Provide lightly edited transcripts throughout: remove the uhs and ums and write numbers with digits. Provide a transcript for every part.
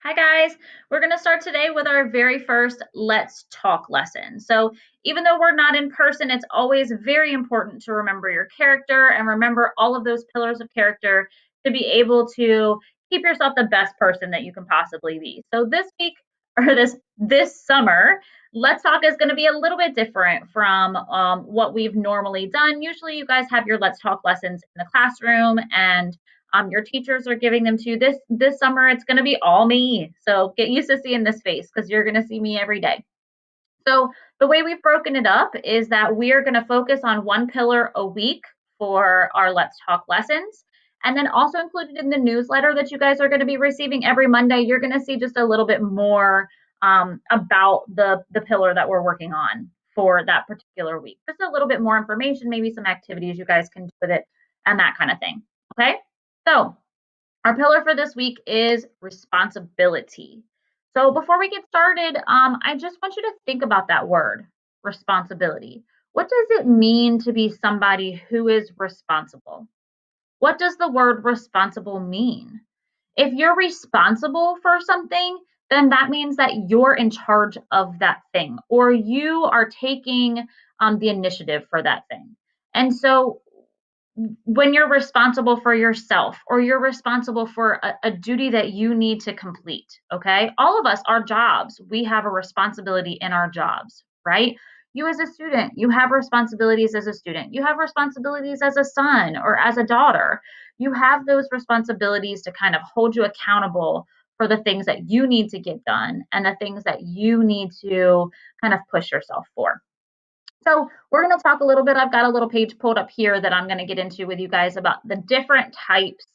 Hi guys, we're going to start today with our very first Let's Talk lesson. So even though we're not in person, it's always very important to remember your character and remember all of those pillars of character to be able to keep yourself the best person that you can possibly be. So this week or this summer, Let's Talk is going to be a little bit different from what we've normally done. Usually you guys have your Let's Talk lessons in the classroom and your teachers are giving them to you. This summer it's going to be all me, so get used to seeing this face because you're going to see me every day. So the way we've broken it up is that we are going to focus on one pillar a week for our Let's Talk lessons. And then also included in the newsletter that you guys are going to be receiving every Monday, you're going to see just a little bit more about the pillar that we're working on for that particular week. Just a little bit more information, maybe some activities you guys can do with it and that kind of thing. Okay. So our pillar for this week is responsibility. So before we get started, I just want you to think about that word, responsibility. What does it mean to be somebody who is responsible? What does the word responsible mean? If you're responsible for something, then that means that you're in charge of that thing or you are taking the initiative for that thing. And so when you're responsible for yourself or you're responsible for a duty that you need to complete, okay? All of us, our jobs, we have a responsibility in our jobs, right? You as a student, you have responsibilities as a student. You have responsibilities as a son or as a daughter. You have those responsibilities to kind of hold you accountable for the things that you need to get done and the things that you need to kind of push yourself for. So we're going to talk a little bit. I've got a little page pulled up here that I'm going to get into with you guys about the different types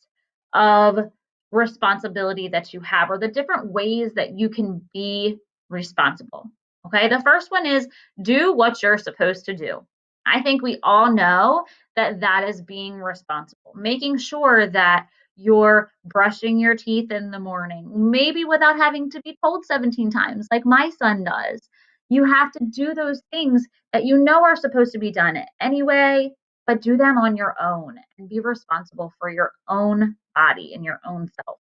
of responsibility that you have or the different ways that you can be responsible. Okay, the first one is do what you're supposed to do. I think we all know that that is being responsible, making sure that you're brushing your teeth in the morning, maybe without having to be told 17 times, like my son does. You have to do those things that you know are supposed to be done anyway, but do them on your own and be responsible for your own body and your own self.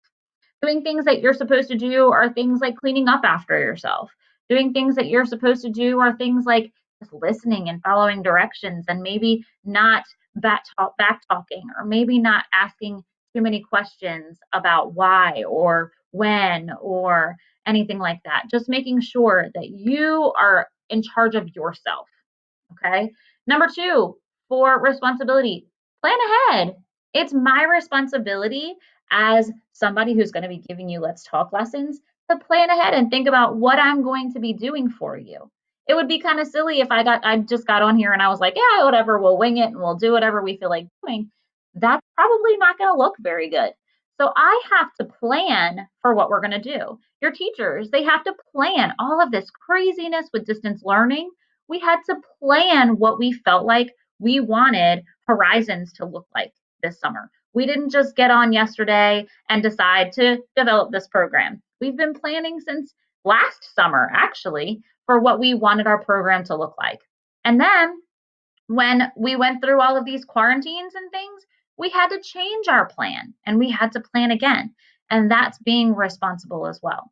Doing things that you're supposed to do are things like cleaning up after yourself. Doing things that you're supposed to do are things like just listening and following directions and maybe not back talking or maybe not asking too many questions about why or when or anything like that. Just making sure that you are in charge of yourself. Okay. Number two, for responsibility, plan ahead. It's my responsibility as somebody who's going to be giving you Let's Talk lessons to plan ahead and think about what I'm going to be doing for you. It would be kind of silly if I just got on here and I was like, yeah, whatever, we'll wing it and we'll do whatever we feel like doing. That's probably not going to look very good. So I have to plan for what we're going to do. Your teachers, they have to plan all of this craziness with distance learning. We had to plan what we felt like we wanted Horizons to look like this summer. We didn't just get on yesterday and decide to develop this program. We've been planning since last summer, actually, for what we wanted our program to look like. And then when we went through all of these quarantines and things, we had to change our plan and we had to plan again. And that's being responsible as well.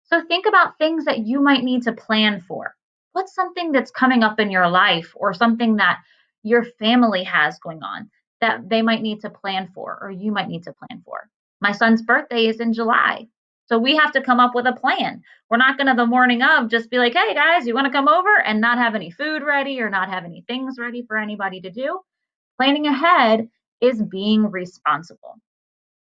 So think about things that you might need to plan for. What's something that's coming up in your life or something that your family has going on that they might need to plan for or you might need to plan for? My son's birthday is in July. So we have to come up with a plan. We're not going to the morning of just be like, hey guys, you want to come over and not have any food ready or not have any things ready for anybody to do. Planning ahead is being responsible.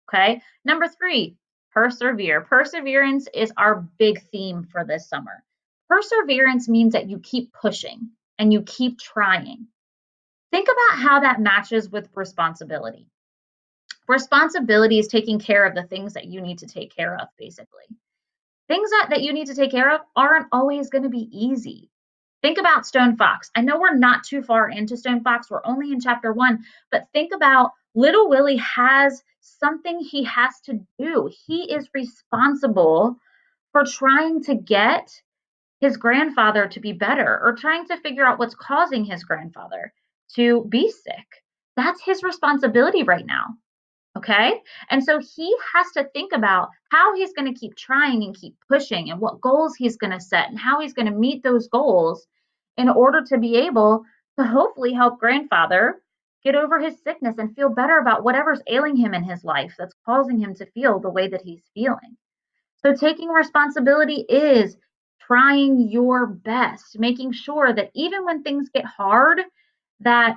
Okay. Number three, persevere. Perseverance is our big theme for this summer. Perseverance means that you keep pushing and you keep trying. Think about how that matches with responsibility. Responsibility is taking care of the things that you need to take care of, basically. Things that you need to take care of aren't always going to be easy. Think about Stone Fox. I know we're not too far into Stone Fox. We're only in chapter 1, but think about little Willie has something he has to do. He is responsible for trying to get his grandfather to be better or trying to figure out what's causing his grandfather to be sick. That's his responsibility right now. Okay. And so he has to think about how he's going to keep trying and keep pushing and what goals he's going to set and how he's going to meet those goals in order to be able to hopefully help grandfather get over his sickness and feel better about whatever's ailing him in his life that's causing him to feel the way that he's feeling. So taking responsibility is trying your best, making sure that even when things get hard, that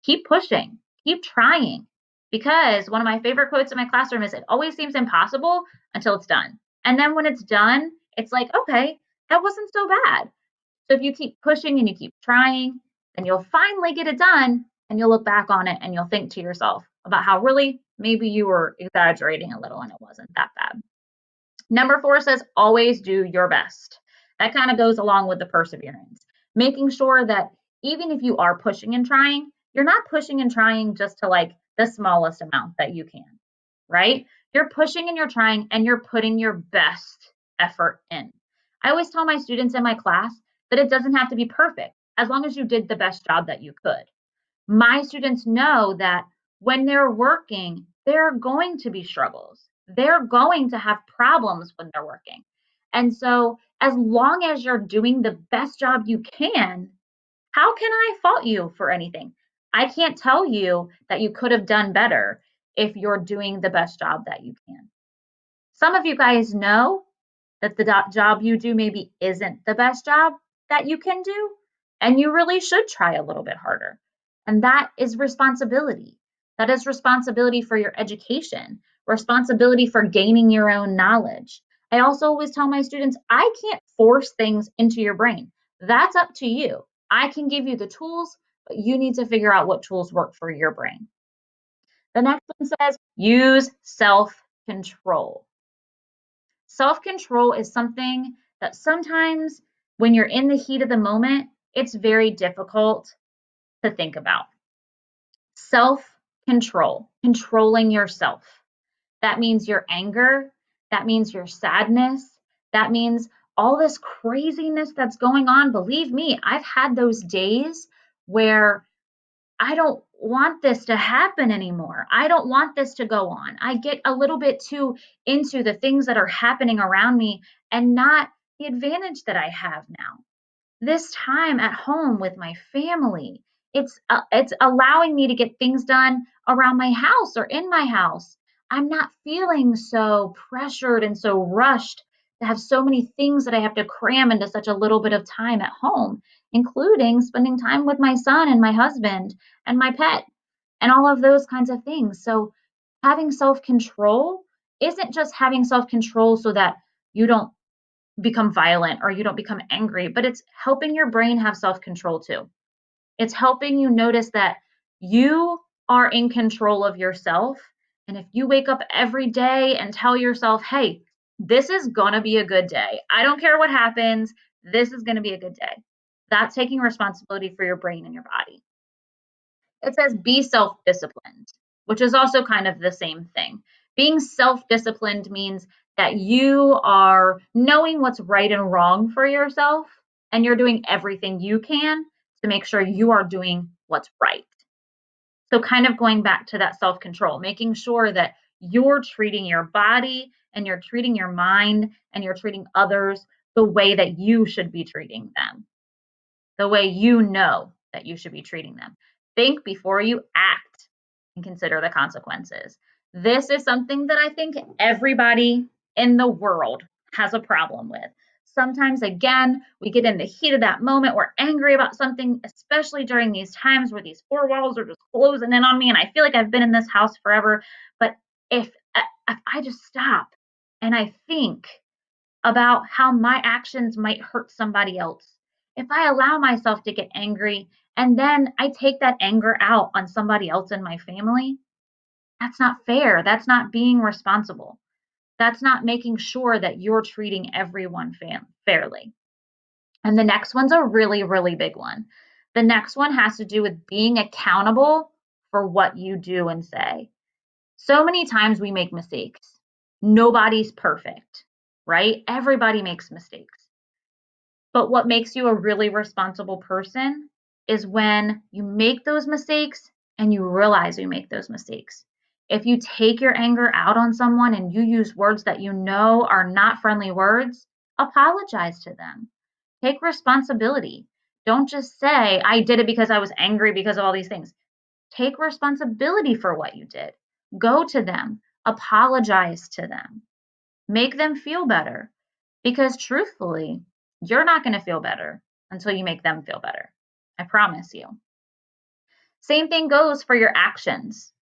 keep pushing, keep trying. Because one of my favorite quotes in my classroom is, it always seems impossible until it's done. And then when it's done, it's like, okay, that wasn't so bad. So if you keep pushing and you keep trying, then you'll finally get it done and you'll look back on it and you'll think to yourself about how really maybe you were exaggerating a little and it wasn't that bad. Number 4 says always do your best. That kind of goes along with the perseverance, making sure that even if you are pushing and trying, you're not pushing and trying just to like the smallest amount that you can, right? You're pushing and you're trying and you're putting your best effort in. I always tell my students in my class that it doesn't have to be perfect as long as you did the best job that you could. My students know that when they're working, there are going to be struggles. They're going to have problems when they're working. And so, as long as you're doing the best job you can, how can I fault you for anything? I can't tell you that you could have done better if you're doing the best job that you can. Some of you guys know that the job you do maybe isn't the best job that you can do, and you really should try a little bit harder. And that is responsibility. That is responsibility for your education, responsibility for gaining your own knowledge. I also always tell my students, I can't force things into your brain. That's up to you. I can give you the tools, but you need to figure out what tools work for your brain. The next one says use self control. Self control is something that sometimes when you're in the heat of the moment, it's very difficult to think about. Self control, controlling yourself. That means your anger, that means your sadness, that means all this craziness that's going on. Believe me, I've had those days where I don't want this to happen anymore. I don't want this to go on. I get a little bit too into the things that are happening around me and not the advantage that I have now. This time at home with my family, it's allowing me to get things done around my house or in my house. I'm not feeling so pressured and so rushed to have so many things that I have to cram into such a little bit of time at home, including spending time with my son and my husband and my pet and all of those kinds of things. So having self-control isn't just having self-control so that you don't become violent or you don't become angry, but it's helping your brain have self control too. It's helping you notice that you are in control of yourself. And if you wake up every day and tell yourself, hey, this is going to be a good day, I don't care what happens, this is going to be a good day. That's taking responsibility for your brain and your body. It says be self disciplined, which is also kind of the same thing. Being self disciplined means that you are knowing what's right and wrong for yourself, and you're doing everything you can to make sure you are doing what's right. So, kind of going back to that self control, making sure that you're treating your body and you're treating your mind and you're treating others the way that you should be treating them, the way you know that you should be treating them. Think before you act and consider the consequences. This is something that I think everybody in the world has a problem with. Sometimes, again, we get in the heat of that moment. We're angry about something, especially during these times where these four walls are just closing in on me. And I feel like I've been in this house forever. But if I just stop and I think about how my actions might hurt somebody else. If I allow myself to get angry and then I take that anger out on somebody else in my family, that's not fair. That's not being responsible. That's not making sure that you're treating everyone fairly. And the next one's a really, really big one. The next one has to do with being accountable for what you do and say. So many times we make mistakes. Nobody's perfect, right? Everybody makes mistakes. But what makes you a really responsible person is when you make those mistakes and you realize you make those mistakes. If you take your anger out on someone and you use words that you know are not friendly words, apologize to them. Take responsibility. Don't just say, I did it because I was angry because of all these things. Take responsibility for what you did. Go to them, apologize to them, make them feel better. Because truthfully, you're not going to feel better until you make them feel better. I promise you. Same thing goes for your actions.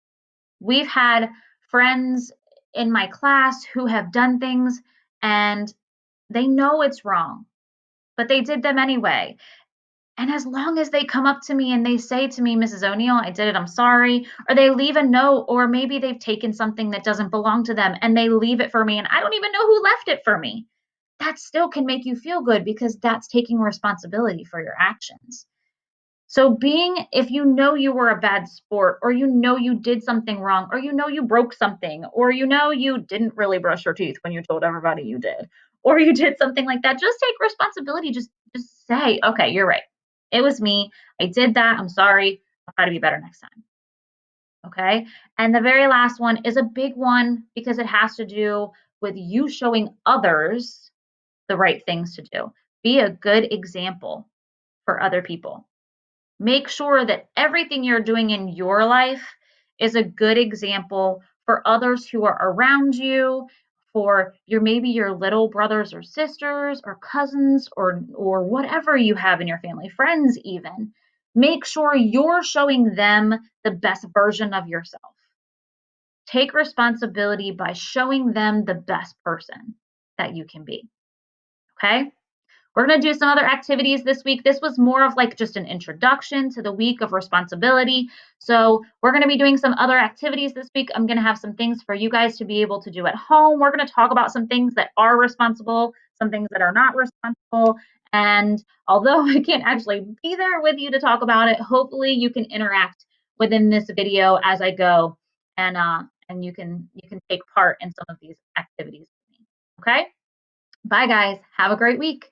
We've had friends in my class who have done things and they know it's wrong, but they did them anyway. And as long as they come up to me and they say to me, Mrs. O'Neill, I did it, I'm sorry, or they leave a note, or maybe they've taken something that doesn't belong to them and they leave it for me and I don't even know who left it for me. That still can make you feel good because that's taking responsibility for your actions. So if you know you were a bad sport, or you know you did something wrong, or you know you broke something, or you know you didn't really brush your teeth when you told everybody you did, or you did something like that, just take responsibility. Just say, okay, you're right. It was me. I did that. I'm sorry. I'll try to be better next time. Okay. And the very last one is a big one because it has to do with you showing others the right things to do. Be a good example for other people. Make sure that everything you're doing in your life is a good example for others who are around you, for maybe your little brothers or sisters or cousins or whatever you have in your family, friends even. Make sure you're showing them the best version of yourself. Take responsibility by showing them the best person that you can be. Okay? We're going to do some other activities this week. This was more of like just an introduction to the week of responsibility. So we're going to be doing some other activities this week. I'm going to have some things for you guys to be able to do at home. We're going to talk about some things that are responsible, some things that are not responsible. And although I can't actually be there with you to talk about it, hopefully you can interact within this video as I go, and you can take part in some of these activities with me. Okay? Bye guys. Have a great week.